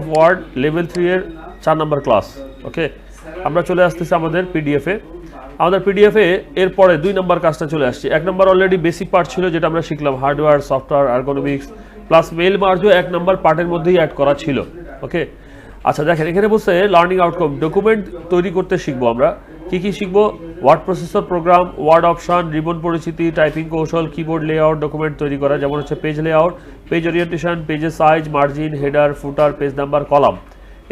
Word level 3 এর 4 নম্বর class. ওকে, আমরা চলে আসতেছি আমাদের পিডিএফে। আমাদের পিডিএফে এরপরে 2 নম্বর কাজটা চলে আসছে। 1 নম্বর অলরেডি বেসিক পার্ট ছিল, যেটা আমরা শিখলাম hardware, software, ergonomics plus mail মার্জও 1 নম্বর পার্টের মধ্যেই অ্যাড করা ছিল। ওকে, আচ্ছা দেখেন এখানে বলছে লার্নিং আউটকাম, ডকুমেন্ট তৈরি করতে শিখবো আমরা। কি কি শিখবো? Word processor program, word option, ribbon পরিচিতি, টাইপিং কৌশল, কিবোর্ড লেআউট, ডকুমেন্ট তৈরি করা, যেমন হচ্ছে পেজ লেআউট, পেজ ওরিয়েন্টেশন, পেজের size, margin, header, footer, page number, column.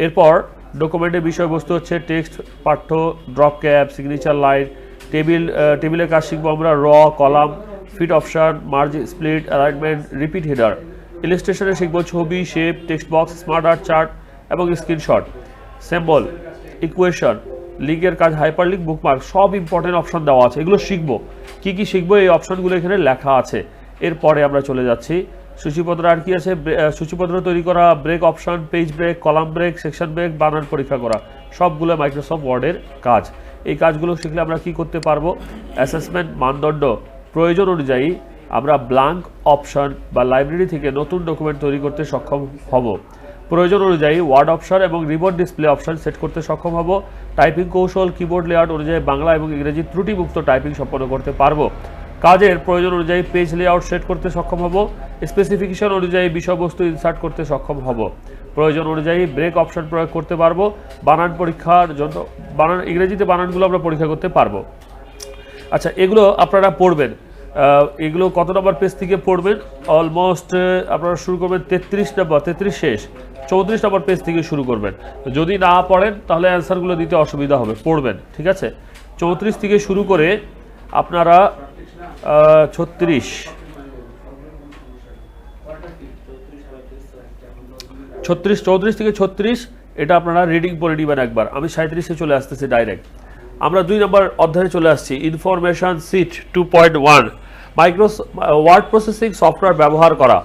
এরপর ডকুমেন্টের বিষয়বস্তু হচ্ছে টেক্সট, পাঠ্য, ড্রপ ক্যাপ, সিগনেচার লাইন, টেবিলের কাজ শিখবো আমরা, row, column, fit option, margin, split, alignment, repeat header. ইলাস্ট্রেশনে শিখবো ছবি, shape, text box, smart art, chart এবং স্ক্রিনশট, সিম্বল, ইকুয়েশন, লিঙ্কের কাজ, হাইপারলিঙ্ক, বুকমার্ক, সব ইম্পর্টেন্ট অপশন দেওয়া আছে। এগুলো শিখবো। কি কি শিখবো এই অপশনগুলো এখানে লেখা আছে। এরপরে আমরা চলে যাচ্ছি সূচিপত্র। আর কি আছে? সূচিপত্র তৈরি করা, break option, page break, column break, section break, বানান পরীক্ষা করা, সবগুলো মাইক্রোসফট ওয়ার্ডের কাজ। এই কাজগুলো শিখলে আমরা কি করতে পারবো? অ্যাসেসমেন্ট মানদণ্ড প্রয়োজন অনুযায়ী আমরা ব্ল্যাঙ্ক অপশন বা লাইব্রেরি থেকে নতুন ডকুমেন্ট তৈরি করতে সক্ষম হব। প্রয়োজন অনুযায়ী ওয়ার্ড অপশন এবং রিমোট ডিসপ্লে অপশন সেট করতে সক্ষম হব। টাইপিং কৌশল, কিবোর্ড লেআউট অনুযায়ী বাংলা এবং ইংরেজি ত্রুটিমুক্ত টাইপিং সম্পন্ন করতে পারবো। কাজের প্রয়োজন অনুযায়ী পেজ লেআউট সেট করতে সক্ষম হব। স্পেসিফিকেশন অনুযায়ী বিষয়বস্তু ইনসার্ট করতে সক্ষম হব। প্রয়োজন অনুযায়ী ব্রেক অপশন প্রয়োগ করতে পারবো। বানান পরীক্ষার জন্য ইংরেজিতে বানানগুলো আমরা পরীক্ষা করতে পারবো। আচ্ছা, এগুলো আপনারা পড়বেন। এগুলো কত নম্বর পেজ থেকে পড়বেন? অলমোস্ট আপনারা শুরু করবেন 33 নম্বর, 33 শেষ, 34 নম্বর পেজ থেকে শুরু করবেন। যদি না পড়েন তাহলে অ্যান্সারগুলো দিতে অসুবিধা হবে, পড়বেন, ঠিক আছে? 34 থেকে শুরু করে আপনারা 34 থেকে 36 এটা আপনারা রিডিং পড়ে নেবেন একবার। আমি 37-এ চলে আসতেছি ডাইরেক্ট। আমরা 2 নম্বর অধ্যায়ে চলে আসছি, information sheet 2.1, word processing software ব্যবহার করা।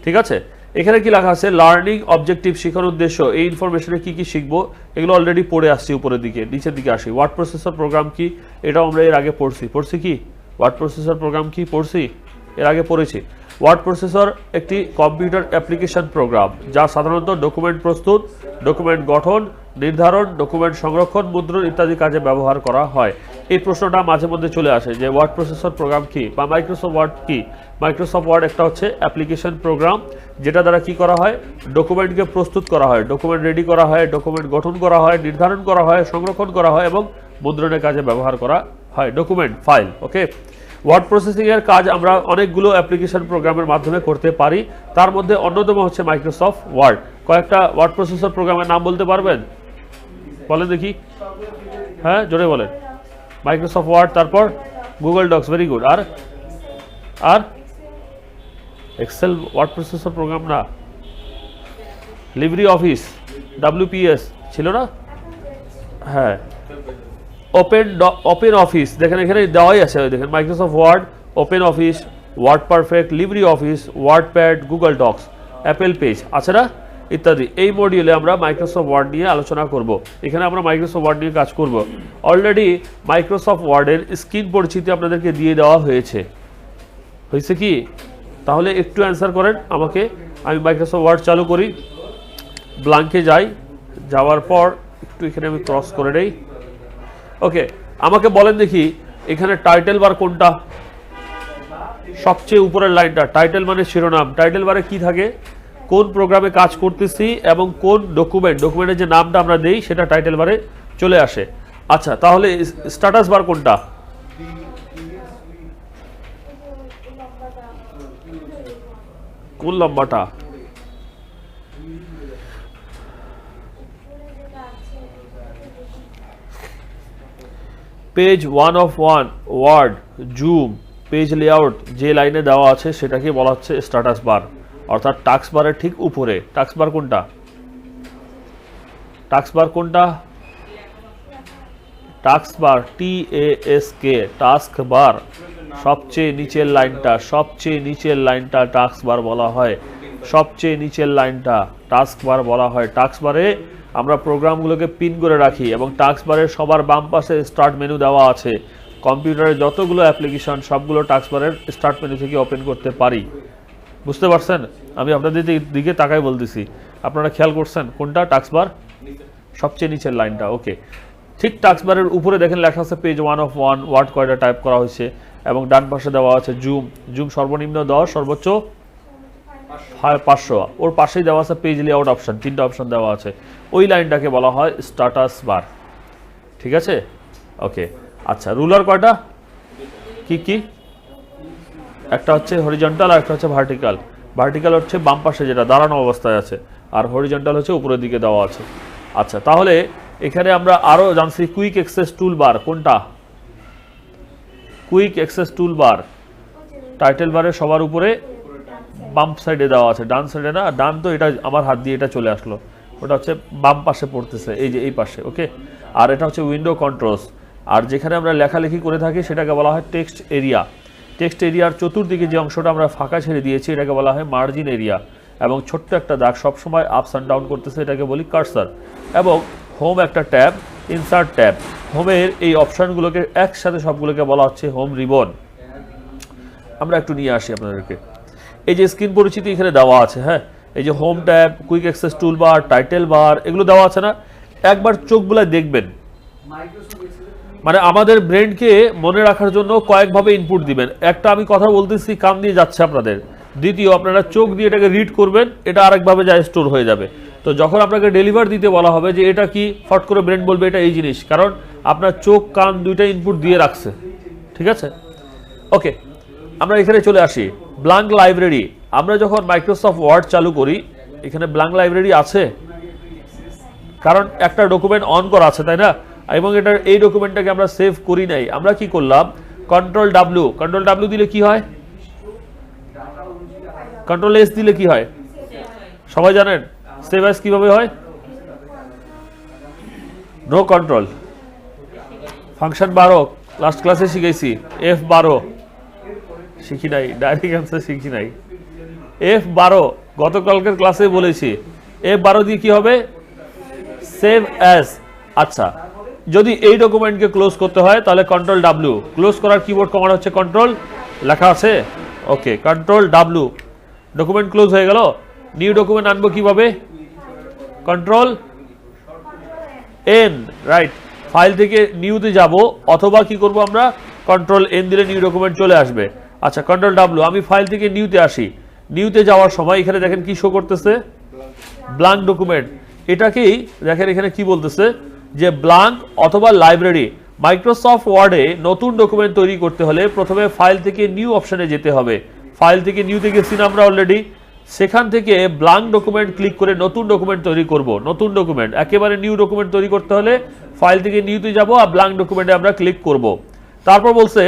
ঠিক আছে, এখানে কি লেখা আছে? লার্নিং অবজেক্টিভ, শেখার উদ্দেশ্য। এই ইনফরমেশনে কি কি শিখবো এগুলো অলরেডি পড়ে আসছি। উপরের দিকে, নিচের দিকে আসি। ওয়ার্ড প্রসেসর প্রোগ্রাম কি? এটাও আমরা এর আগে পড়ছি কি? ওয়ার্ড প্রসেসর প্রোগ্রাম কি পড়ছি? এর আগে পড়েছি। ওয়ার্ড প্রসেসর একটি কম্পিউটার অ্যাপ্লিকেশন প্রোগ্রাম যা সাধারণত ডকুমেন্ট প্রস্তুত, ডকুমেন্ট গঠন, নির্ধারণ, ডকুমেন্ট সংরক্ষণ, মুদ্রণ ইত্যাদি কাজে ব্যবহার করা হয়। এই প্রশ্নটা মাঝে মধ্যে চলে আসে যে ওয়ার্ড প্রসেসর প্রোগ্রাম কি বা মাইক্রোসফট ওয়ার্ড কি। মাইক্রোসফট ওয়ার্ড একটা হচ্ছে অ্যাপ্লিকেশন প্রোগ্রাম, যেটা দ্বারা কি করা হয়? ডকুমেন্টকে প্রস্তুত করা হয়, ডকুমেন্ট রেডি করা হয়, ডকুমেন্ট গঠন করা হয়, নির্ধারণ করা হয়, সংরক্ষণ করা হয় এবং মুদ্রণের কাজে ব্যবহার করা হয়, ডকুমেন্ট ফাইল। ওকে, ওয়ার্ড প্রসেসিং এর কাজ আমরা অনেকগুলো অ্যাপ্লিকেশন প্রোগ্রামের মাধ্যমে করতে পারি। তার মধ্যে অন্যতম হচ্ছে মাইক্রোসফট ওয়ার্ড। কয়েকটা ওয়ার্ড প্রসেসর প্রোগ্রামের নাম বলতে পারবেন? বলেন দেখি। হ্যাঁ, জোরে বলেন। মাইক্রোসফট ওয়ার্ড, তারপর গুগল ডক্স, ভেরি গুড। আর এক্সেল ওয়ার্ড প্রসেসর প্রোগ্রাম না? লিব্রি অফিস, WPS ছিল না? হ্যাঁ, ওপেন অফিস, দেখেন এখানে দেওয়াই আছে, দেখেন Microsoft Word, Open Office, Word Perfect, Libre Office, Word Pad, Google Docs, Apple Page আছে না, ইত্যাদি। এই মডিউলে আমরা মাইক্রোসফট ওয়ার্ড নিয়ে আলোচনা করব। এখানে আমরা মাইক্রোসফট ওয়ার্ড নিয়ে কাজ করব। অলরেডি মাইক্রোসফট ওয়ার্ডের স্ক্রিন পরিচিতি আপনাদেরকে দিয়ে দেওয়া হয়েছে কি? তাহলে একটু অ্যান্সার করেন আমাকে। আমি মাইক্রোসফট ওয়ার্ড চালু করি, ব্ল্যাঙ্কে যাই, যাওয়ার পর একটু এখানে আমি ক্রস করে নেই। ওকে, আমাকে বলেন দেখি এখানে টাইটেল বার কোনটা? সবচেয়ে উপরের লাইনটা। টাইটেল মানে শিরোনাম। টাইটেল বারে কি থাকে? কোন প্রোগ্রামে কাজ করতেছি এবং কোন ডকুমেন্টের যে নামটা আমরা দেই সেটা টাইটেল বারে চলে আসে। আচ্ছা, তাহলে স্ট্যাটাস বার কোনটা? কোন লম্বাটা? Page 1 of 1, word, zoom, page layout যে লাইনে দেওয়া আছে সেটাকে বলা হচ্ছে স্ট্যাটাস বার, অর্থাৎ টাস্ক বারের ঠিক উপরে। টাস্ক বার কোনটা? টাস্ক বার কোনটা? টাস্ক বার, TASK, টাস্ক বার সবচেয়ে নিচের লাইনটা, সবচেয়ে নিচের লাইনটা টাস্ক বার বলা হয়। সবচেয়ে নিচের লাইনটা টাস্ক বার বলা হয়। টাস্ক বারে আমরা প্রোগ্রামগুলোকে পিন করে রাখি এবং টাস্ক বারের সবার বাম পাশে স্টার্ট মেনু দেওয়া আছে। কম্পিউটারে যতগুলো অ্যাপ্লিকেশন সবগুলো টাস্ক বারের স্টার্ট মেনু থেকে ওপেন করতে পারি। বুঝতে পারছেন? আমি আপনাদের দিকে তাকাই বলতেছি। আপনারা খেয়াল করছেন কোনটা? টাস্কবার সবচেয়ে নিচের লাইনটা। ওকে, ঠিক টাস্কবারের উপরে দেখেন লেখা আছে পেজ 1 of 1, ওয়ার্ড কয়টা টাইপ করা হয়েছে, এবং ডান পাশে দেওয়া আছে জুম সর্বনিম্ন 10, সর্বোচ্চ 500। ওর পাশেই দেওয়া আছে পেজ লেআউট অপশন, 3টা অপশন দেওয়া আছে। ওই লাইনটাকে বলা হয় স্ট্যাটাস বার। ঠিক আছে, ওকে। আচ্ছা, রুলার কয়টা? কি একটা হচ্ছে হরিজন্টাল আর একটা হচ্ছে ভার্টিক্যাল। ভার্টিক্যাল হচ্ছে বাম পাশে যেটা দাঁড়ানো অবস্থায় আছে, আর হরিজন্টাল হচ্ছে উপরের দিকে দেওয়া আছে। আচ্ছা, তাহলে এখানে আমরা আরো জানছি কুইক অ্যাক্সেস টুল বার কোনটা? Quick access toolbar title বারের সবার উপরে বাম সাইডে দেওয়া আছে, ডান সাইডে না। ডান তো এটা আমার হাত দিয়ে এটা চলে আসলো, ওটা হচ্ছে বাম পাশে পড়তেছে, এই যে এই পাশে। ওকে, আর এটা হচ্ছে উইন্ডো কন্ট্রোলস। আর যেখানে আমরা লেখালেখি করে থাকি সেটাকে বলা হয় টেক্সট এরিয়া। টেক্সট এরিয়ার চতুর্দিকে যে অংশটা আমরা ফাঁকা ছেড়ে দিয়েছি এটাকে বলা হয় মার্জিন এরিয়া, এবং ছোট্ট একটা দাগ সবসময় আপস অ্যান্ড ডাউন করতেছে, এটাকে বলি কার্সার। এবং হোম একটা ট্যাব, ইনসার্ট ট্যাব। হোমের এই অপশানগুলোকে একসাথে সবগুলোকে বলা হচ্ছে হোম রিবন। আমরা একটু নিয়ে আসি আপনাদেরকে। এই যে স্ক্রিন পরিচিতি এখানে দেওয়া আছে, হ্যাঁ, এই যে home tab, quick access toolbar, title bar, এগুলো দেওয়া আছে না? একবার চোখ বুলায় দেখবেন, মানে আমাদের ব্রেনকে মনে রাখার জন্য কয়েকভাবে ইনপুট দিবেন। একটা, আমি কথা বলতেছি কান দিয়ে যাচ্ছে আপনাদের। দ্বিতীয়, আপনারা চোখ দিয়ে এটাকে রিড করবেন, এটা আরেকভাবে যায় স্টোর হয়ে যাবে। তো যখন আপনাকে ডেলিভার দিতে বলা হবে যে এটা কি, ফট করে ব্রেন বলবে এটা এই জিনিস, কারণ আপনার চোখ কান দুইটা ইনপুট দিয়ে রাখছে। ঠিক আছে, ওকে। আমরা এখানে চলে আসি ব্ল্যাঙ্ক লাইব্রেরি। আমরা যখন মাইক্রোসফট ওয়ার্ড চালু করি, এখানে ব্ল্যাঙ্ক লাইব্রেরি আছে, কারণ একটা ডকুমেন্ট অন করা আছে, তাই না? এবং এটা এই ডকুমেন্টটাকে আমরা সেভ করি নাই। আমরা কি করলাম? কন্ট্রোল ডাব্লিউ দিলে কি হয়? কন্ট্রোল এস দিলে কি হয়? সবাই জানেন সেভ অ্যাজ কিভাবে হয়? নো কন্ট্রোল, ফাংশন 12 লাস্ট ক্লাসে শিখেছি, F12 শিখি নাই, ডাইরেক্ট অ্যান্সার শিখি নাই। F12 গতকালকের ক্লাসে বলেছি, F12 দিয়ে কি হবে? Save as. আচ্ছা, যদি এই ডকুমেন্টকে ক্লোজ করতে হয় তাহলে কন্ট্রোল ডাব্লিউ। ক্লোজ করার কিবোর্ড কমান্ড হচ্ছে কন্ট্রোল, লেখা আছে, ওকে, কন্ট্রোল ডাব্লিউ। ডকুমেন্ট ক্লোজ হয়ে গেল। নিউ ডকুমেন্ট আনবো কিভাবে? Control N, right. ফাইল থেকে নিউতে যাব, অথবা কি করব আমরা? কন্ট্রোল এন দিলে নিউ ডকুমেন্ট চলে আসবে। আচ্ছা, কন্ট্রোল ডাব্লিউ। আমি ফাইল থেকে নিউতে আসি। নিউতে যাওয়ার সময় এখানে দেখেন কি শো করতেছে? Blank document. এটাকেই দেখেন এখানে কি বলতেছে যে ব্ল্যাঙ্ক অথবা লাইব্রেরি। মাইক্রোসফট ওয়ার্ডে নতুন ডকুমেন্ট তৈরি করতে হলে প্রথমে ফাইল থেকে নিউ অপশনে যেতে হবে। ফাইল থেকে নিউতে গেছি না আমরা অলরেডি, সেখান থেকে ব্ল্যাঙ্ক ডকুমেন্ট ক্লিক করে নতুন ডকুমেন্ট তৈরি করব। নতুন ডকুমেন্ট, একেবারে নিউ ডকুমেন্ট তৈরি করতে হলে ফাইল থেকে নিউতে যাব আর ব্ল্যাঙ্ক ডকুমেন্টে আমরা ক্লিক করব। তারপর বলছে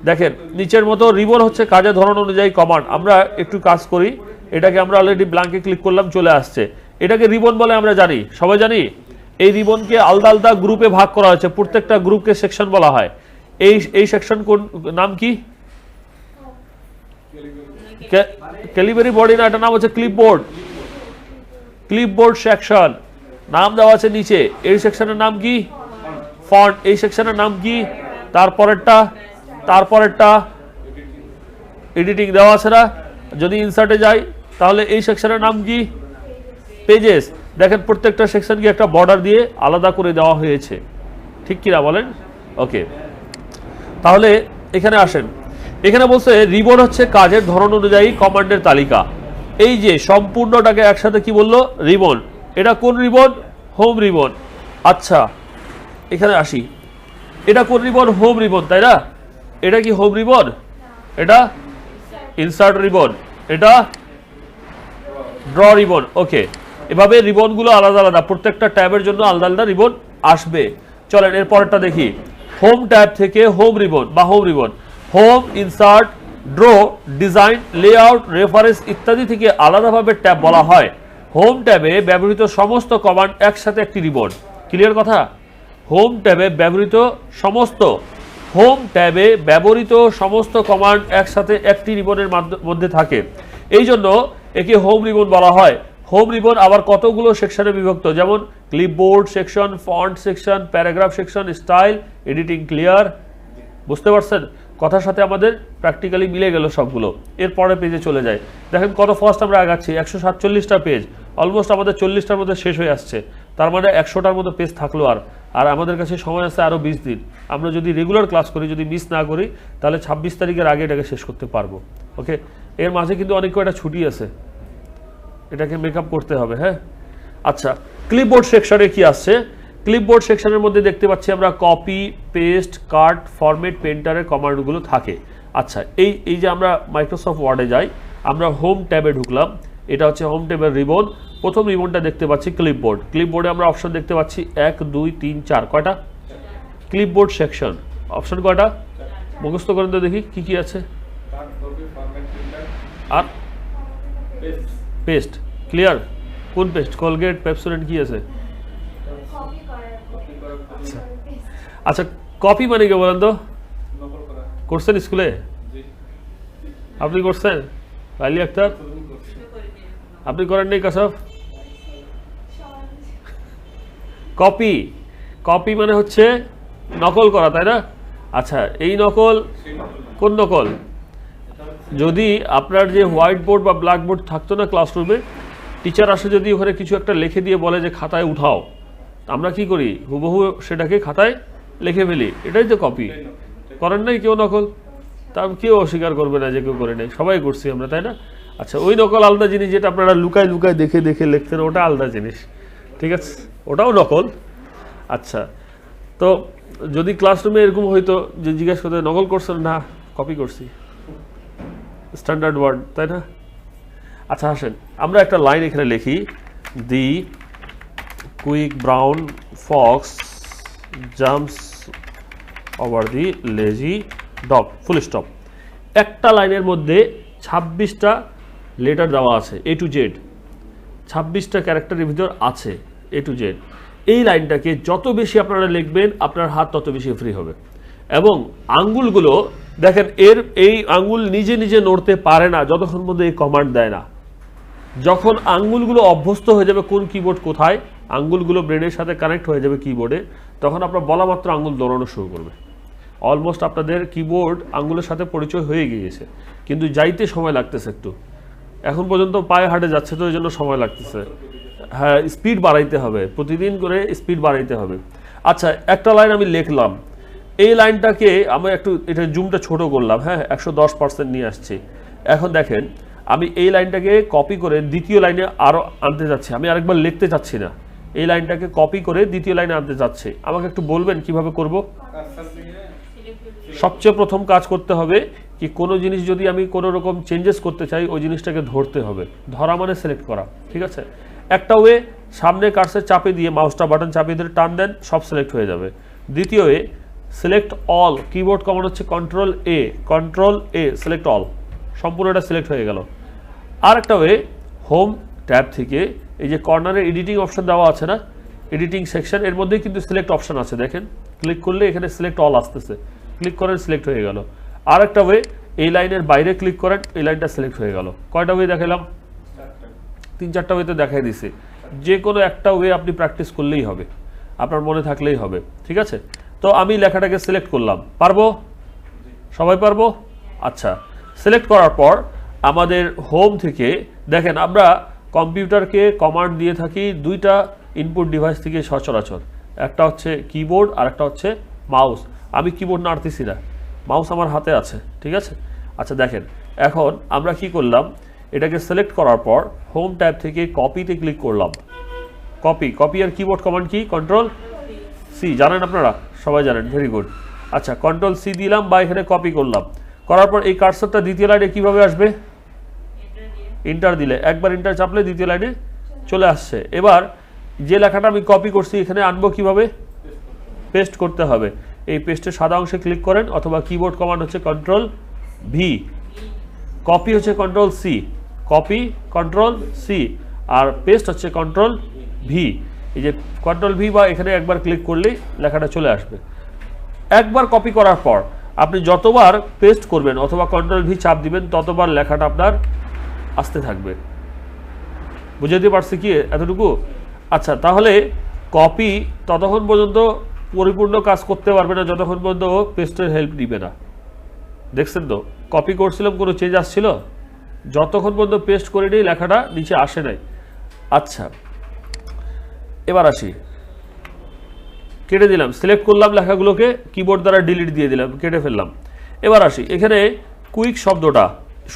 দেখেন নিচের মতো রিবন হচ্ছে কাজের ধরন অনুযায়ী কমান্ড। আমরা একটু কাজ করি, এটাকে আমরা অলরেডি ব্ল্যাঙ্কে ক্লিক করলাম, চলে আসছে। এটাকে রিবন বলে আমরা জানি, সবাই জানি। এই রিবনকে আলাদা আলাদা গ্রুপে ভাগ করা হয়েছে, প্রত্যেকটা গ্রুপকে সেকশন বলা হয়। এই সেকশন কোন নাম কি? ক্যালিবারি বডি না, এটা নাম হচ্ছে ক্লিপবোর্ড। ক্লিপবোর্ড সেকশন নাম দেওয়া আছে নিচে। এই সেকশনের নাম কি? ফন্ট। এই সেকশনের নাম কি? তারপরেরটা এডিটিং দেওয়া আছে না? যদি ইনসার্টে যাই তাহলে এই সেকশনের নাম কি? পেজেস। দেখেন প্রত্যেকটা সেকশনকে একটা বর্ডার দিয়ে আলাদা করে দেওয়া হয়েছে, ঠিক কিনা বলেন? ওকে, তাহলে এখানে আসেন। এখানে বলছে রিবন হচ্ছে কাজের ধরন অনুযায়ী কমান্ডের তালিকা। এই যে সম্পূর্ণটাকে একসাথে কি বললো? রিবন। এটা কোন রিবন? Home ribbon. আচ্ছা, এখানে আসি, এটা কোন রিবন? হোম রিবন, তাই না? এটা কি হোম রিবন? এটা ইনসার্ট রিবন, এটা ড্র রিবন। ওকে, এভাবে রিবনগুলো আলাদা আলাদা, প্রত্যেকটা ট্যাবের জন্য আলাদা আলাদা রিবন আসবে। চলেন এর পরেরটা দেখি। হোম ট্যাব থেকে হোম রিবন বা home ribbon, home, insert, draw, design, layout, reference ইত্যাদি থেকে আলাদাভাবে ট্যাব বলা হয়। হোম ট্যাবে ব্যবহৃত সমস্ত কমান্ড একসাথে একটি রিবন। ক্লিয়ার কথা? হোম ট্যাবে ব্যবহৃত সমস্ত কমান্ড একসাথে একটি রিবনের মধ্যে থাকে, এই জন্য একে হোম রিবন বলা হয়। হোম রিবন আবার কতগুলো সেকশনে বিভক্ত, যেমন clipboard section, font section, paragraph section, style, editing. Clear? বুঝতে পারছেন? কথার সাথে আমাদের প্র্যাকটিক্যালি মিলে গেল সবগুলো। এরপরে পেজে চলে যায়। দেখেন কত ফাস্ট আমরা আগাচ্ছি, 147টা পেজ। অলমোস্ট আমাদের 40টার মধ্যে শেষ হয়ে আসছে, তার মানে 100টার মতো পেজ থাকলো। আর আমাদের কাছে সময় আছে আরও 20 দিন। আমরা যদি রেগুলার ক্লাস করি, যদি মিস না করি, তাহলে 26 তারিখের আগে এটাকে শেষ করতে পারবো। ওকে, এর মাঝে কিন্তু অনেক কয়টা ছুটি আছে, এটাকে মেকআপ করতে হবে। হ্যাঁ, আচ্ছা, ক্লিপবোর্ড সেকশনে কি আসছে? ক্লিপবোর্ড সেকশনের মধ্যে দেখতে পাচ্ছি আমরা কপি, পেস্ট, কাট, ফরম্যাট, পেন্টারের কমান্ডগুলো থাকে। আচ্ছা, এই যে আমরা মাইক্রোসফট ওয়ার্ডে যাই, আমরা হোম ট্যাবে ঢুকলাম, এটা হচ্ছে হোম ট্যাবের রিবন। প্রথম রিবনটা দেখতে পাচ্ছি ক্লিপবোর্ড। ক্লিপবোর্ডে আমরা অপশন দেখতে পাচ্ছি 1 2 3 4, কয়টা? ক্লিপবোর্ড সেকশন অপশন কয়টা? মুখস্থ করেন তো দেখি কি কি আছে। আর পেস্ট, ক্লিয়ার? কোন পেস্ট? কোলগেট, পেপসোডেন্ট, কি আছে? আচ্ছা, কপি মানে কি বলেন তো? করছেন স্কুলে? আপনি করছেন? আলী আক্তার, আপনি করেন নাই? কাসফ, কপি, কপি মানে হচ্ছে নকল করা, তাই না? আচ্ছা, এই নকল কোন নকল? যদি আপনার যে হোয়াইট বোর্ড বা ব্ল্যাক বোর্ড থাকতো না ক্লাসরুমে, টিচার আসে যদি ওখানে কিছু একটা লিখে দিয়ে বলে যে খাতায় উঠাও, আমরা কি করি? হুবহু সেটাকে খাতায় লিখে ফেলি, এটাই তো কপি। করেন নাই কেউ নকল? তা কেউ অস্বীকার করবে না যে কেউ করে নাই, সবাই করছি আমরা, তাই না? আচ্ছা, ওই নকল আলাদা জিনিস, যেটা আপনারা লুকায় লুকায় দেখে দেখে লিখতেন, ওটা আলাদা জিনিস, ঠিক আছে? ওটাও নকল। আচ্ছা, তো যদি ক্লাসরুমে এরকম হইতো যে জিজ্ঞাসা করতে নকল করছেন, না কপি করছি, স্ট্যান্ডার্ড ওয়ার্ড, তাই না? আচ্ছা, আসেন আমরা একটা লাইন এখানে লিখি, the quick brown fox jumps over the lazy dog, full stop. একটা লাইনের মধ্যে 26টা লেটার দেওয়া আছে, এ টু জেড, 26টা ক্যারেক্টারের ভিতর আছে এ টু জেড। এই লাইনটাকে যত বেশি আপনারা লিখবেন, আপনার হাত তত বেশি ফ্রি হবে। এবং আঙ্গুলগুলো দেখেন, এই আঙ্গুল নিজে নিজে নড়তে পারে না যতক্ষণ পর্যন্ত এই কমান্ড দেয় না। যখন আঙ্গুলগুলো অভ্যস্ত হয়ে যাবে কোন কিবোর্ড কোথায়, আঙ্গুলগুলো ব্রেনের সাথে কানেক্ট হয়ে যাবে কিবোর্ডে, তখন আপনার বলা মাত্র আঙ্গুল দৌড়ানো শুরু করবে। অলমোস্ট আপনাদের কিবোর্ড আঙ্গুলের সাথে পরিচয় হয়ে গিয়েছে, কিন্তু যাইতে সময় লাগতেছে একটু। এখন পর্যন্ত পায়ে হাঁটে যাচ্ছে, তো এই জন্য সময় লাগতেছে। হ্যাঁ, স্পিড বাড়াইতে হবে, প্রতিদিন করে স্পিড বাড়াইতে হবে। আচ্ছা, একটা লাইন আমি লিখলাম, এই লাইনটাকে আমি একটু এটা জুমটা ছোট করলাম, হ্যাঁ 110% নিয়ে আসছি। এখন দেখেন, আমি এই লাইনটাকে কপি করে দ্বিতীয় লাইনে আরও আনতে যাচ্ছি, আমি আরেকবার লিখতে চাচ্ছি না, এই লাইনটাকে কপি করে দ্বিতীয় লাইনে আনতে যাচ্ছি। আমাকে একটু বলবেন কিভাবে করব? সবচেয়ে প্রথম কাজ করতে হবে কি, কোনো জিনিস যদি আমি কোনো রকম চেঞ্জেস করতে চাই, ওই জিনিসটাকে ধরতে হবে। ধরা মানে সিলেক্ট করা, ঠিক আছে? একটা ওয়ে, সামনে কার্সর চাপে দিয়ে মাউসটা বাটন চাপিয়ে দিয়ে টান দেন, সব সিলেক্ট হয়ে যাবে। দ্বিতীয় way, select all, keyboard command হচ্ছে কন্ট্রোল এ, সিলেক্ট অল, সম্পূর্ণটা সিলেক্ট হয়ে গেল। আর একটা ওয়ে, হোম ট্যাব থেকে এই যে কর্নারে এডিটিং অপশন দেওয়া আছে না, এডিটিং সেকশন, এর মধ্যেই কিন্তু সিলেক্ট অপশন আছে, দেখেন ক্লিক করলে এখানে সিলেক্ট অল আসতেছে, ক্লিক করেন, সিলেক্ট হয়ে গেল। আর একটা ওয়ে, এই লাইনের বাইরে ক্লিক করেন, এই লাইনটা সিলেক্ট হয়ে গেল। কয়টা ওয়ে দেখালাম? 3-4টা ওয়েতে দেখাই দিছি। যে কোনো একটা ওয়ে আপনি প্র্যাকটিস করলেই হবে, আপনার মনে থাকলেই হবে, ঠিক আছে? তো আমি লেখাটাকে সিলেক্ট করলাম, পারবো? সবাই পারবো? আচ্ছা, সিলেক্ট করার পর আমাদের হোম থেকে দেখেন, আমরা কম্পিউটারকে কমান্ড দিয়ে থাকি দুইটা ইনপুট ডিভাইস থেকে সচরাচর, একটা হচ্ছে কিবোর্ড আর একটা হচ্ছে মাউস। আমি কিবোর্ড নাড়তেছি না, মাউস আমার হাতে আছে, ঠিক আছে? আচ্ছা, দেখেন এখন আমরা কি করলাম, এটাকে সিলেক্ট করার পর হোম ট্যাব থেকে কপিতে ক্লিক করলাম। কপি আর কিবোর্ড কমান্ড কি? কন্ট্রোল সি, জানেন আপনারা? সবাই জানেন, ভেরি গুড। আচ্ছা, কন্ট্রোল সি দিলাম বা এখানে কপি করলাম, করার পর এই কার্সরটা দ্বিতীয় লাইনে কিভাবে আসবে? ইন্টার দিলে, একবার ইন্টার চাপলে দ্বিতীয় লাইনে চলে আসছে। এবার যে লেখাটা আমি কপি করছি এখানে আনবো কিভাবে? পেস্ট করতে হবে। এই পেস্টের সাদা অংশে ক্লিক করেন, অথবা কিবোর্ড কমান্ড হচ্ছে কন্ট্রোল ভি, কপি হচ্ছে control C, copy control C, আর পেস্ট হচ্ছে কন্ট্রোল ভি। এই যে কন্ট্রোল ভি বা এখানে একবার ক্লিক করলেই লেখাটা চলে আসবে। একবার কপি করার পর আপনি যতবার পেস্ট করবেন অথবা কন্ট্রোল ভি চাপ দিবেন, ততবার লেখাটা আপনার আসতে থাকবে। বুঝাতে পারছি কি এতটুকু? আচ্ছা, তাহলে কপি ততক্ষণ পর্যন্ত পরিপূর্ণ কাজ করতে পারবে না যতক্ষণ পর্যন্ত পেস্টের হেল্প নিবে না। দেখছেন তো, কপি করছিলাম, কোনো চেঞ্জ আসছিল? যতক্ষণ পর্যন্ত পেস্ট করে নিই লেখাটা নিচে আসে নাই। আচ্ছা, এবার আসি, কেটে দিলাম, সিলেক্ট করলাম লেখাগুলোকে, কিবোর্ড দ্বারা ডিলিট দিয়ে দিলাম, কেটে ফেললাম। এবার আসি, এখানে কুইক শব্দটা,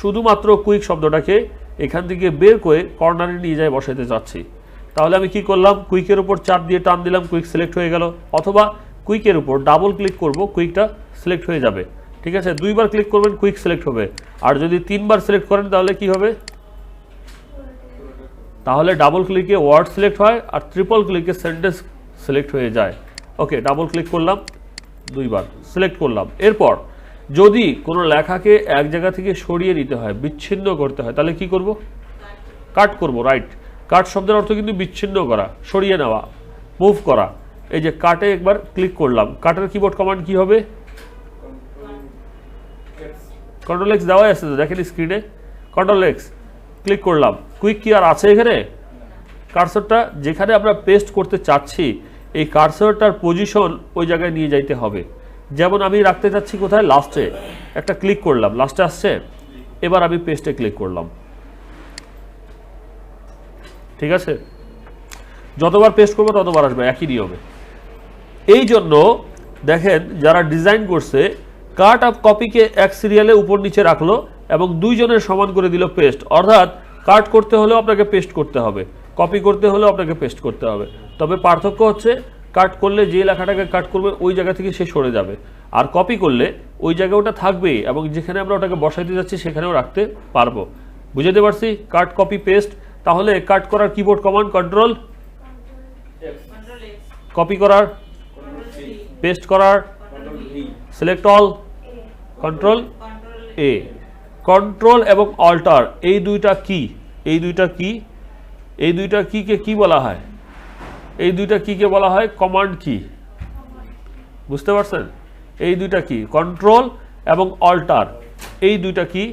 শুধুমাত্র কুইক শব্দটাকে এখান থেকে বের করে কর্নারে নিয়ে যায় বসাইতে চাচ্ছি। তাহলে আমি কি করলাম, কুইকের উপর চাপ দিয়ে টান দিলাম, কুইক সিলেক্ট হয়ে গেল, অথবা কুইকের উপর ডাবল ক্লিক করব, কুইকটা সিলেক্ট হয়ে যাবে। ঠিক আছে, 2 বার ক্লিক করবেন, কুইক সিলেক্ট হবে। আর যদি 3 বার সিলেক্ট করেন তাহলে কি হবে, তাহলে ডাবল ক্লিকে ওয়ার্ড সিলেক্ট হয় আর ট্রিপল ক্লিকে সেন্টেন্স সিলেক্ট হয়ে যায়। ওকে, ডাবল ক্লিক করলাম, 2 বার সিলেক্ট করলাম। এরপর যদি কোনো লেখাকে এক জায়গা থেকে সরিয়ে নিতে হয়, বিচ্ছিন্ন করতে হয়, তাহলে কি করব, কাট করব। রাইট, কাট শব্দের অর্থ কিন্তু বিচ্ছিন্ন করা, সরিয়ে নেওয়া, মুভ করা। এই যে কাটে একবার ক্লিক করলাম, কাটের কিবোর্ড কমান্ড কি হবে, কন্ট্রোল এক্স দেওয়াই আছে তো, দেখেন স্ক্রিনে, কন্ট্রোল এক্স ক্লিক করলাম। কুইক কি আর আছে এখানে, কার্সরটা যেখানে আমরা পেস্ট করতে চাচ্ছি এই কার্সরটার পজিশন ওই জায়গায় নিয়ে যাইতে হবে। যেমন আমি রাখতে চাচ্ছি কোথায়, লাস্টে, একটা ক্লিক করলাম, লাস্টে আসছে, এবার আমি পেস্টে ক্লিক করলাম। ঠিক আছে, যতবার পেস্ট করবো ততবার আসবে, একই নিয়মে। এই জন্য দেখেন যারা ডিজাইন করছে, কাট আপ কপিকে এক সিরিয়ালে উপর নিচে রাখলো এবং 2 জনের সমান করে দিল পেস্ট, অর্থাৎ কাট করতে হলেও আপনাকে পেস্ট করতে হবে, কপি করতে হলেও আপনাকে পেস্ট করতে হবে। তবে পার্থক্য হচ্ছে, কাট করলে যে লেখাটাকে কাট করবে ওই জায়গা থেকে সে সরে যাবে, আর কপি করলে ওই জায়গায় ওটা থাকবেই এবং যেখানে আমরা ওটাকে বসাইতে যাচ্ছি সেখানেও রাখতে পারবো। বুঝতে পারছি, কাট কপি পেস্ট। তাহলে কাট করার কিবোর্ড কমান্ড কন্ট্রোল, কপি করার, পেস্ট করার, সিলেক্ট অল, কন্ট্রোল এ। কন্ট্রোল এবং অল্টার এই দুইটা কি, এই দুইটা কি, এই দুইটা কিকে কি বলা হয়, এই দুইটা কিকে বলা হয় কমান্ড কি। বুঝতে পারছেন, এই দুইটা কি, কন্ট্রোল এবং অল্টার, এই দুইটা কি,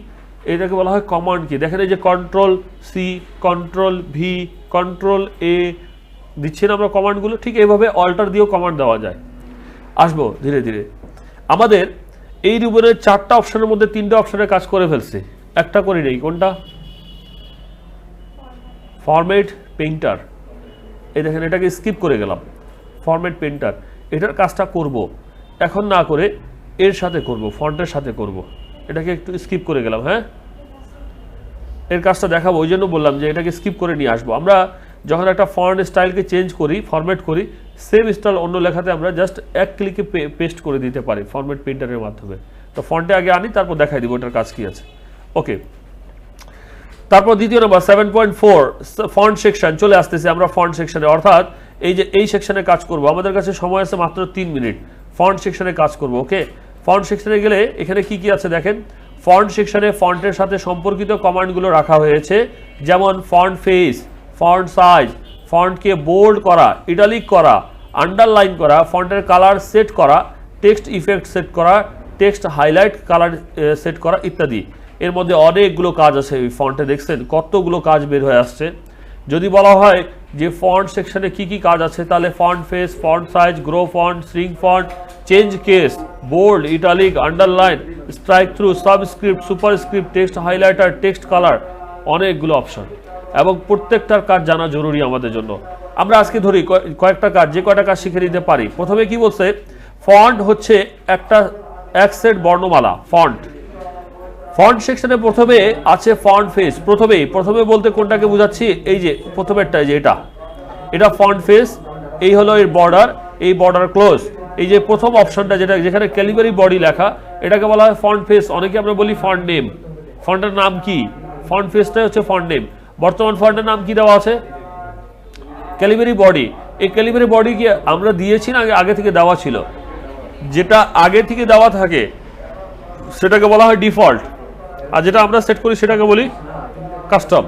এটাকে বলা হয় কমান্ড কি। দেখেন এই যে control C, control V, control A দিচ্ছি না আমরা কমান্ডগুলো, ঠিক এইভাবে অল্টার দিয়েও কমান্ড দেওয়া যায়। আসবো ধীরে ধীরে। আমাদের এই রুবের 4টা অপশনের মধ্যে 3টা অপশনের কাজ করে ফেলছি, একটা করি নেই, কোনটা, ফরম্যাট পেইন্টার। এই দেখেন এটাকে স্কিপ করে গেলাম, ফরম্যাট পেইন্টার, এটার কাজটা করব, এখন না করে এর সাথে করব, ফন্টের সাথে করব, এটাকে একটু স্কিপ করে গেলাম। হ্যাঁ, এর কাজটা দেখাবো, ওই জন্য বললাম যে এটাকে স্কিপ করে নিয়ে আসবো। আমরা যখন একটা ফন্ট স্টাইলকে চেঞ্জ করি, ফরম্যাট করি, সেম স্টাইল অন্য লেখাতে আমরা জাস্ট এক ক্লিকে পেস্ট করে দিতে পারি ফরম্যাট পেইন্টারের মাধ্যমে। তো ফন্টে আগে আনি, তারপর দেখাই দিব ওটার কাজ কি আছে। ওকে, তারপর দ্বিতীয় নাম্বার 7.4 ফন্ট সেকশন চলে আসতেছে। আমরা ফন্ট সেকশনে, অর্থাৎ এই যে এই সেকশনে কাজ করব, আমাদের কাছে সময় আছে মাত্র 3 মিনিট, ফন্ট সেকশনে কাজ করব। ওকে, ফন্ট সেকশনে গেলে এখানে কি কি আছে দেখেন, ফন্ট সেকশনে ফন্টের সাথে সম্পর্কিত কমান্ডগুলো রাখা হয়েছে, যেমন ফন্ট ফেস, ফন্ট সাইজ, ফন্টকে বোল্ড করা, ইটালিক করা, আন্ডারলাইন করা, ফন্টের কালার সেট করা, টেক্সট ইফেক্ট সেট করা, টেক্সট হাইলাইট কালার সেট করা ইত্যাদি। এর মধ্যে অনেকগুলো কাজ আছে এই ফন্টে, দেখছেন কতগুলো কাজ বের হয়ে আসছে। যদি বলা হয় যে ফন্ট সেকশনে কি কি কাজ আছে, তাহলে font face, font size, grow font, shrink font, change case, bold, italic, underline, strikethrough, subscript, superscript, text highlighter, text colour, অনেকগুলো অপশন এবং প্রত্যেকটার কাজ জানা জরুরি আমাদের জন্য। আমরা আজকে ধরি কয়েকটা কাজ, যে কয়টা কাজ শিখে নিতে পারি। প্রথমে কি বলছে, ফন্ট হচ্ছে একটা এক সেট বর্ণমালা, ফন্ট। ফন্ট সেকশনে প্রথমে আছে ফন্ট ফেস, প্রথমে বলতে কোনটাকে বোঝাচ্ছি, এই যে প্রথমেরটা, যে এটা ফন্ট ফেস, এই হলো এর বর্ডার, এই বর্ডার ক্লোজ। এই যে প্রথম অপশনটা যেখানে ক্যালিবারি বডি লেখা, এটাকে বলা হয় ফন্ট ফেস। অনেকে আমরা বলি ফন্ট নেম, ফন্টের নাম কি, ফন্ট ফেসটাই হচ্ছে ফন্ট নেম। বর্তমান ফন্টের নাম কি দেওয়া আছে, ক্যালিবারি বডি। এই ক্যালিবারি বডি কি আমরা দিয়েছি না আগে থেকে দেওয়া ছিল? যেটা আগে থেকে দেওয়া থাকে সেটাকে বলা হয় ডিফল্ট, আর যেটা আমরা সেট করি সেটাকে বলি কাস্টম।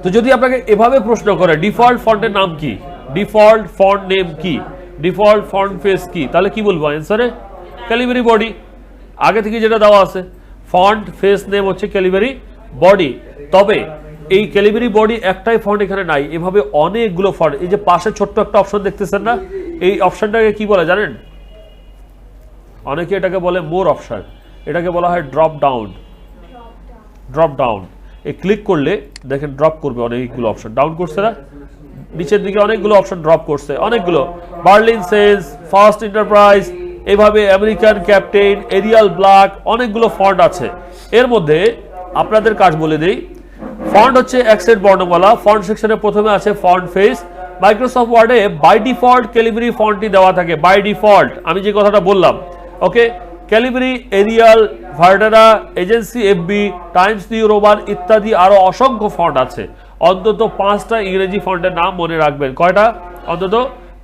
তো যদি আপনাকে এভাবে প্রশ্ন করে ডিফল্ট ফন্টের নাম কি, ডিফল্ট ফন্ট নেম কি, ডিফল্ট ফন্ট ফেস কি, তাহলে কি বলবো অ্যান্সারে ক্যালিবারি বডি, আগে থেকে যেটা দেওয়া আছে। ফন্ট ফেস নেম হচ্ছে ক্যালিবারি বডি। তবে এই ক্যালিবারি বডি একটাই ফন্ট এখানে নাই, এভাবে অনেকগুলো ফন্ট। এই যে পাশে ছোট্ট একটা অপশন দেখতেছেন না, এই অপশনটাকে কি বলে জানেন? অনেকে এটাকে বলে মোর অপশন, এটাকে বলা হয় ড্রপ ডাউন। এই ক্লিক করলে দেখেন ড্রপ করবে অনেকগুলো অপশন, ডাউন করছে না, নিচের দিকে অনেকগুলো অপশন ড্রপ করছে, অনেকগুলো বার্লিন সেন্স, ফার্স্ট এন্টারপ্রাইজ, এইভাবে আমেরিকান ক্যাপ্টেন, এরিয়াল ব্ল্যাক, অনেকগুলো ফন্ট আছে। এর মধ্যে আপনাদের কাজ বলে দেই, ফন্ট হচ্ছে অ্যাকসেন্ট বর্ণমালা। ফন্ট সেকশনে প্রথমে আছে ফন্ট ফেস। মাইক্রোসফট ওয়ার্ডে বাই ডিফল্ট ক্যালিবরি ফন্টটি দেওয়া থাকে, বাই ডিফল্ট, আমি যে কথাটা বললাম। Okay, Calibri, Arial, Verdana, Agency FB, Times New Roman ইত্যাদি আরো অসংখ্য ফন্ট আছে। অন্তত 5টা ইংরেজি ফন্টের নাম মনে রাখবেন। কয়টা? অন্তত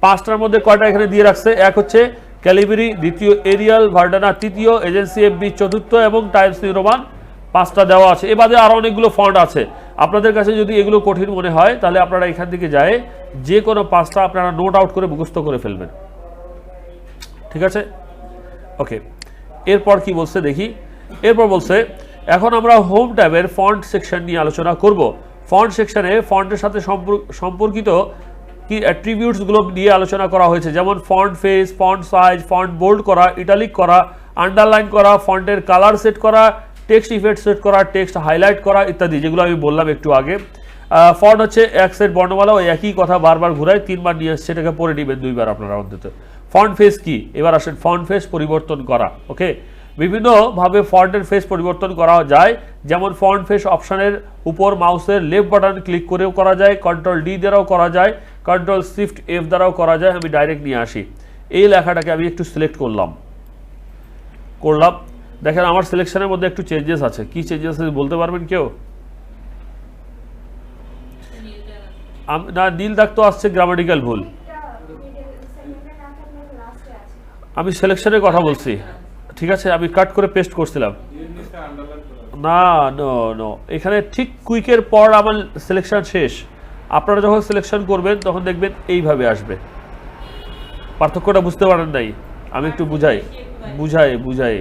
5টার মধ্যে কয়টা এখানে দিয়ে রাখছে? এক হচ্ছে ক্যালিবরি, দ্বিতীয় এরিয়াল, ভার্ডানা তৃতীয়, এজেন্সি এফবি চতুর্থ এবং টাইমস নিউ রোমান 5টা দেওয়া আছে। এ বাদে আরো অনেকগুলো ফন্ট আছে। আপনাদের কাছে যদি এগুলো কঠিন মনে হয় তাহলে আপনারা এখান থেকে যায় যে কোনো 5টা আপনারা নোট আউট করে মুখস্থ করে ফেলবেন। ঠিক আছে? ওকে, এরপর কি বলছে দেখি। এরপর বলছে এখন আমরা হোম ট্যাবের ফন্ট সেকশন নিয়ে আলোচনা করব। ফন্ট সেকশনে ফন্টের সাথে সম্পর্কিত কি অ্যাট্রিবিউটসগুলো নিয়ে আলোচনা করা হয়েছে, যেমন font face, font size, font bold করা, ইটালিক করা, আন্ডারলাইন করা, ফন্টের কালার সেট করা, টেক্সট ইফেক্ট সেট করা, টেক্সট হাইলাইট করা ইত্যাদি, যেগুলো আমি বললাম একটু আগে। ফন্ট হচ্ছে অ্যাকসেন্ট বর্ণমালা, ওই একই কথা বারবার ঘুরায় 3বার নিয়ে আসছে, এটাকে পড়ে নেবেন 2বার আপনারা অন্তত। ফন্ট ফেস কি? এবার আসেন ফন্ট ফেস পরিবর্তন করা। ওকে, বিভিন্নভাবে ফন্টের ফেস পরিবর্তন করা যায়, যেমন ফন্ট ফেস অপশনের উপর মাউসের লেফট বাটন ক্লিক করেও করা যায়, কন্ট্রোল ডি দ্বারাও করা যায়, কন্ট্রোল শিফট এফ দ্বারাও করা যায়। আমি ডাইরেক্ট নিয়ে আসি, এই লেখাটাকে আমি একটু সিলেক্ট করলাম। দেখেন আমার সিলেকশনের মধ্যে একটু চেঞ্জেস আছে। কি চেঞ্জেস আছে বলতে পারবেন কেউ? না, নীল দাগ তো আসছে, গ্রামাটিক্যাল ভুল। আমি সিলেকশনের কথা বলছি, ঠিক আছে? আমি কাট করে পেস্ট করছিলাম। না, নো নো, এখানে ঠিক কুইকের পর আমার সিলেকশন শেষ। আপনারা যখন সিলেকশন করবেন তখন দেখবেন এইভাবে আসবে। পার্থক্যটা বুঝতে পারেন নাই? আমি একটু বুঝাই।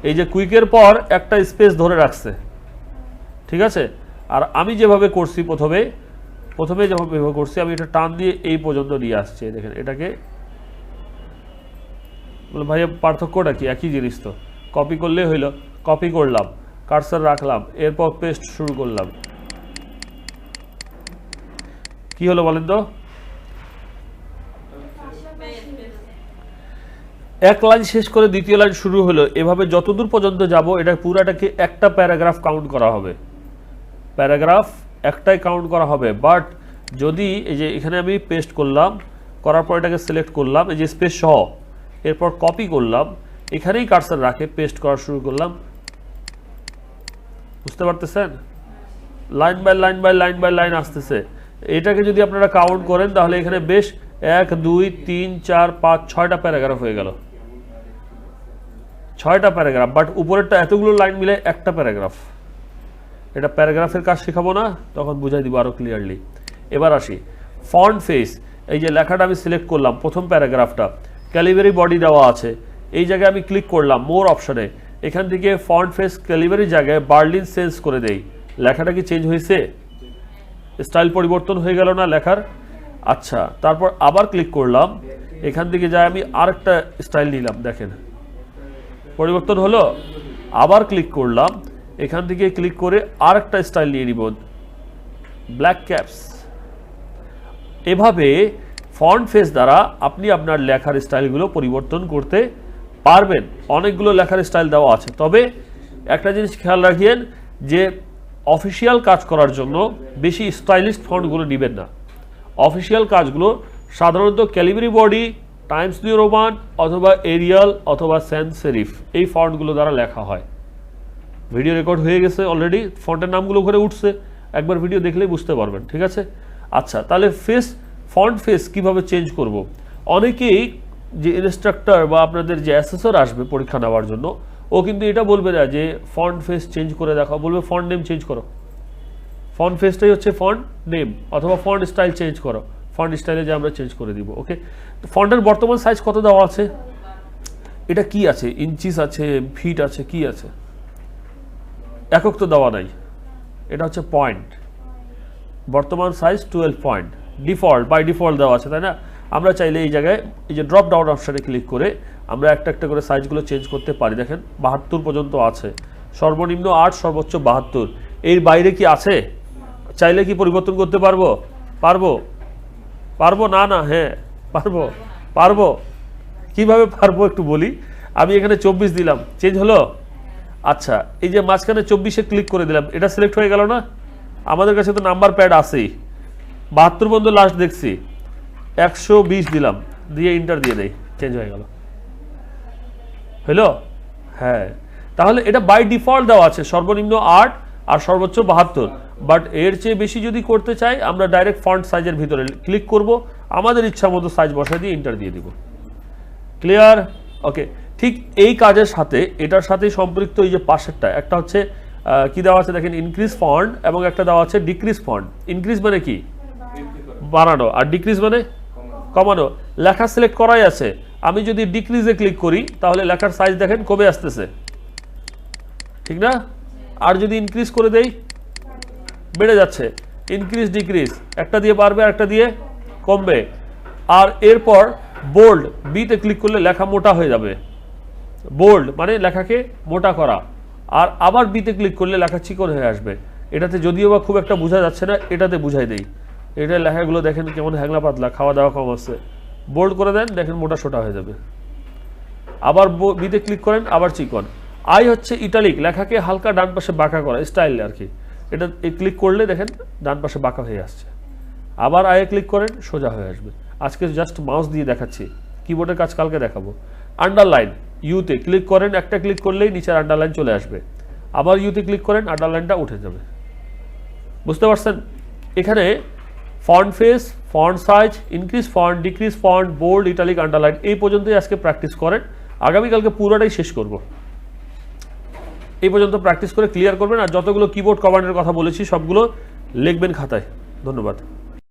এই যে কুইকের পর একটা স্পেস ধরে রাখছে, ঠিক আছে? আর আমি যেভাবে করছি প্রথমে যেভাবে করছি, আমি এটা টান দিয়ে এই পর্যন্ত নিয়ে আসছি। দেখেন এটাকে, ভাইয়া পার্থক্যটা কি? একই জিনিস তো, কপি করলে হইল। কপি করলাম, কার্সার রাখলাম, এরপর পেস্ট শুরু করলাম। কি হলো বলেন তো? এক লাইন শেষ করে দ্বিতীয় লাইন শুরু হলো। এভাবে যতদূর পর্যন্ত যাব এটা পুরাটাকে একটা প্যারাগ্রাফ কাউন্ট করা হবে। প্যারাগ্রাফ একটাই কাউন্ট করা হবে। বাট যদি এই যে এখানে আমি পেস্ট করলাম, করার পর এটাকে সিলেক্ট করলাম, এই যে স্পেস সহ, এরপর কপি করলাম, এখানেই কার্সার রাখে পেস্ট করা শুরু করলাম। বুঝতে পারতেছেন? লাইন বাই লাইন আসতেছে। এটাকে যদি আপনারা কাউন্ট করেন তাহলে এখানে বেশ 1 2 3 4 5 6টা প্যারাগ্রাফ হয়ে গেল। 6টা প্যারাগ্রাফ, বাট উপরেরটা এতগুলো লাইন মিলে একটা প্যারাগ্রাফ। এটা প্যারাগ্রাফের কাজ শেখাবো না, তখন বুঝাই দিব আরো ক্লিয়ারলি। এবার আসি ফন্ট ফেস। এই যে লেখাটা আমি সিলেক্ট করলাম, প্রথম প্যারাগ্রাফটা, ক্যালিবরি বডি দেওয়া আছে, এই জায়গায় আমি ক্লিক করলাম মোর অপশনে। এখান থেকে ফন্ট ফেস ক্যালিবরি জায়গায় বার্লিন সেন্স করে দেই। লেখাটা কি চেঞ্জ হয়েছে? স্টাইল পরিবর্তন হয়ে গেল না লেখার? আচ্ছা, তারপর আবার ক্লিক করলাম, এখান থেকে যাই আমি আরেকটা স্টাইল নিলাম, দেখেন পরিবর্তন হলো। আবার ক্লিক করলাম, এখান থেকে ক্লিক করে আরেকটা স্টাইল নিয়ে নিব, ব্ল্যাক ক্যাপস। এভাবে ফন্ট ফেস দ্বারা আপনি আপনার লেখার স্টাইলগুলো পরিবর্তন করতে পারবেন। অনেকগুলো লেখার স্টাইল দেওয়া আছে, তবে একটা জিনিস খেয়াল রাখিয়েন যে অফিসিয়াল কাজ করার জন্য বেশি স্টাইলিশ ফন্টগুলো নেবেন না। অফিসিয়াল কাজগুলো সাধারণত ক্যালিবরি বডি, টাইমস নিউ রোমান অথবা এরিয়াল অথবা স্যান্স সেরিফ, এই ফন্টগুলো দ্বারা লেখা হয়। ভিডিও রেকর্ড হয়ে গেছে অলরেডি, ফন্টের নামগুলো ঘুরে উঠছে, একবার ভিডিও দেখলেই বুঝতে পারবেন। ঠিক আছে? আচ্ছা, তাহলে ফন্ট ফেস কিভাবে চেঞ্জ করব? অনেকেই যে ইনস্ট্রাক্টর বা আপনাদের যে অ্যাসেসর আসবে পরীক্ষা নেওয়ার জন্য, ও কিন্তু এটা বলবে না যে ফন্ট ফেস চেঞ্জ করে দেখাও, বলবে ফন্ট নেম চেঞ্জ করো। ফন্ট ফেসটাই হচ্ছে ফন্ট নেম, অথবা ফন্ট স্টাইল চেঞ্জ করো। ফন্ট স্টাইলে যে আমরা চেঞ্জ করে দিব। ওকে, ফন্টের বর্তমান সাইজ কত দেওয়া আছে? এটা কি আছে? ইঞ্চিস আছে, ফিট আছে, কি আছে? একক তো দেওয়া নাই, এটা হচ্ছে পয়েন্ট। বর্তমান size 12 point, default, by default দেওয়া আছে, তাই না? আমরা চাইলে এই জায়গায় এই যে ড্রপ ডাউন অপশানে ক্লিক করে আমরা একটা একটা করে সাইজগুলো চেঞ্জ করতে পারি। দেখেন 72 পর্যন্ত আছে, সর্বনিম্ন 8, সর্বোচ্চ 72। এর বাইরে কি আছে? চাইলে কি পরিবর্তন করতে পারবো? পারবো? পারবো না? না হ্যাঁ পারবো। পারবো কিভাবে পারবো একটু বলি। আমি এখানে 24 দিলাম, চেঞ্জ হলো? আচ্ছা, এই যে মাঝখানে 24-এ ক্লিক করে দিলাম, এটা সিলেক্ট হয়ে গেল না? আমাদের কাছে তো নাম্বার প্যাড আছেই। 72 পর্যন্ত লাস্ট দেখছি, 120 দিলাম, দিয়ে ইন্টার দিয়ে দেই, চেঞ্জ হয়ে গেল। হলো? হ্যাঁ। তাহলে এটা বাই ডিফল্ট দেওয়া আছে সর্বনিম্ন 8 আর সর্বোচ্চ 72, বাট এর চেয়ে বেশি যদি করতে চাই আমরা ডাইরেক্ট ফন্ট সাইজের ভিতরে ক্লিক করব, আমাদের ইচ্ছা মতো সাইজ বসায় দিয়ে ইন্টার দিয়ে দিব। ক্লিয়ার? ওকে। ঠিক এই কাজের সাথে এটার সাথে সম্পৃক্ত এই যে পাশেরটা একটা হচ্ছে কি দেওয়া আছে দেখেন, ইনক্রিজ ফন্ট, এবং একটা দেওয়া আছে ডিক্রিজ ফন্ট। ইনক্রিজ মানে কি? বাড়ানো, আর ডিক্রিজ মানে কমানো। লেখা সিলেক্ট করাই আছে, আমি যদি ডিক্রিজে ক্লিক করি তাহলে লেখার সাইজ দেখেন কমে আসতেছে, ঠিক না? আর যদি ইনক্রিজ করে দেই বেড়ে যাচ্ছে। ইনক্রিজ ডিক্রিজ, একটা দিয়ে বাড়বে আর একটা দিয়ে কমবে। আর এরপর বোল্ড, বিতে ক্লিক করলে লেখা মোটা হয়ে যাবে, বোল্ড মানে লেখাকে মোটা করা। আর আবার বিতে ক্লিক করলে লেখা চিকন হয়ে আসবে। এটাতে যদিও বা খুব একটা বোঝা যাচ্ছে না, এটাতে বুঝাই দেই। এটা লেখাগুলো দেখেন কেমন হ্যাংলা পাতলা, খাওয়া দাওয়া কম আছে। বোল্ড করে দেন, দেখেন মোটা সোটা হয়ে যাবে। আবার বিতে ক্লিক করেন, আবার চিকন। আই হচ্ছে ইটালিক, লেখাকে হালকা ডান পাশে বাঁকা করা, স্টাইল আর কি। এটা ক্লিক করলে দেখেন ডান পাশে বাঁকা হয়ে আসছে। আবার আয়ে ক্লিক করেন, সোজা হয়ে আসবে। আজকে জাস্ট মাউস দিয়ে দেখাচ্ছি, কিবোর্ডের কাজ কালকে দেখাবো। আন্ডারলাইন, ইউতে ক্লিক করেন, একটা ক্লিক করলেই নিচের আন্ডারলাইন চলে আসবে। আবার ইউতে ক্লিক করেন, আন্ডারলাইনটা উঠে যাবে। বুঝতে পারছেন? এখানে font face, font size, increase font, decrease font, bold, italic, underline, এই পর্যন্তই আজকে প্র্যাকটিস করেন। আগামীকালকে পুরোটাই শেষ করব। এই পর্যন্ত প্র্যাকটিস করে ক্লিয়ার করবেন। আর যতগুলো কিবোর্ড কমান্ডের কথা বলেছি সবগুলো লিখবেন খাতায়। ধন্যবাদ।